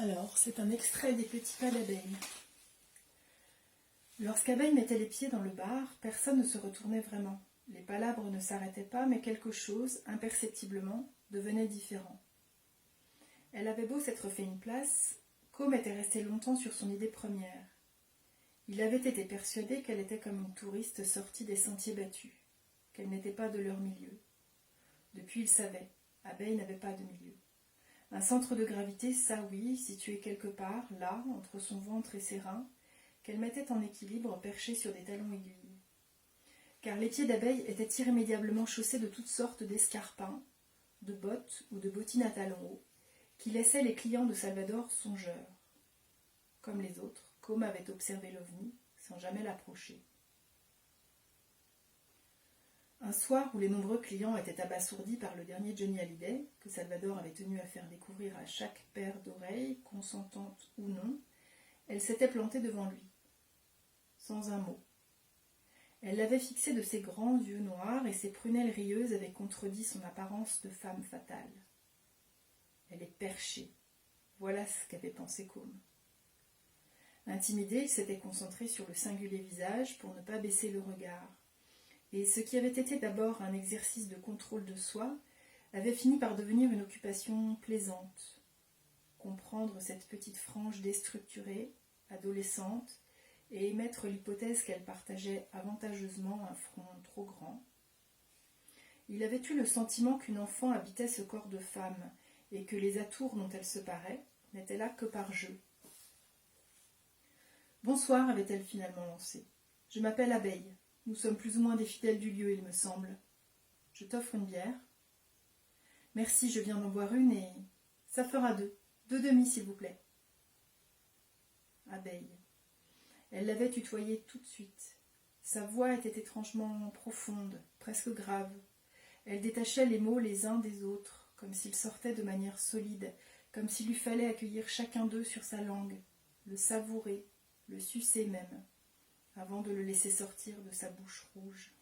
Alors, c'est un extrait des Petits pas d'Abeille. Lorsqu'Abeille mettait les pieds dans le bar, personne ne se retournait vraiment. Les palabres ne s'arrêtaient pas, mais quelque chose, imperceptiblement, devenait différent. Elle avait beau s'être fait une place, Com était resté longtemps sur son idée première. Il avait été persuadé qu'elle était comme une touriste sortie des sentiers battus, qu'elle n'était pas de leur milieu. Depuis, il savait, Abeille n'avait pas de milieu. Un centre de gravité, ça oui, situé quelque part, là, entre son ventre et ses reins, qu'elle mettait en équilibre perché sur des talons aiguilles. Car les pieds d'Abeille étaient irrémédiablement chaussés de toutes sortes d'escarpins, de bottes ou de bottines à talons hauts, qui laissaient les clients de Salvador songeurs. Comme les autres, Com avait observé l'OVNI sans jamais l'approcher. Un soir où les nombreux clients étaient abasourdis par le dernier Johnny Hallyday, que Salvador avait tenu à faire découvrir à chaque paire d'oreilles, consentante ou non, elle s'était plantée devant lui, sans un mot. Elle l'avait fixé de ses grands yeux noirs et ses prunelles rieuses avaient contredit son apparence de femme fatale. Elle est perchée. Voilà ce qu'avait pensé Com. Intimidé, il s'était concentré sur le singulier visage pour ne pas baisser le regard. Et ce qui avait été d'abord un exercice de contrôle de soi avait fini par devenir une occupation plaisante. Comprendre cette petite frange déstructurée, adolescente, et émettre l'hypothèse qu'elle partageait avantageusement un front trop grand. Il avait eu le sentiment qu'une enfant habitait ce corps de femme, et que les atours dont elle se parait n'étaient là que par jeu. « Bonsoir » avait-elle finalement lancé. « Je m'appelle Abeille. Nous sommes plus ou moins des fidèles du lieu, il me semble. Je t'offre une bière. »« Merci, je viens d'en boire une et... ça fera deux. 2 demi, s'il vous plaît. » Abeille. Elle l'avait tutoyé tout de suite. Sa voix était étrangement profonde, presque grave. Elle détachait les mots les uns des autres, comme s'ils sortaient de manière solide, comme s'il lui fallait accueillir chacun d'eux sur sa langue, le savourer, le sucer même, avant de le laisser sortir de sa bouche rouge.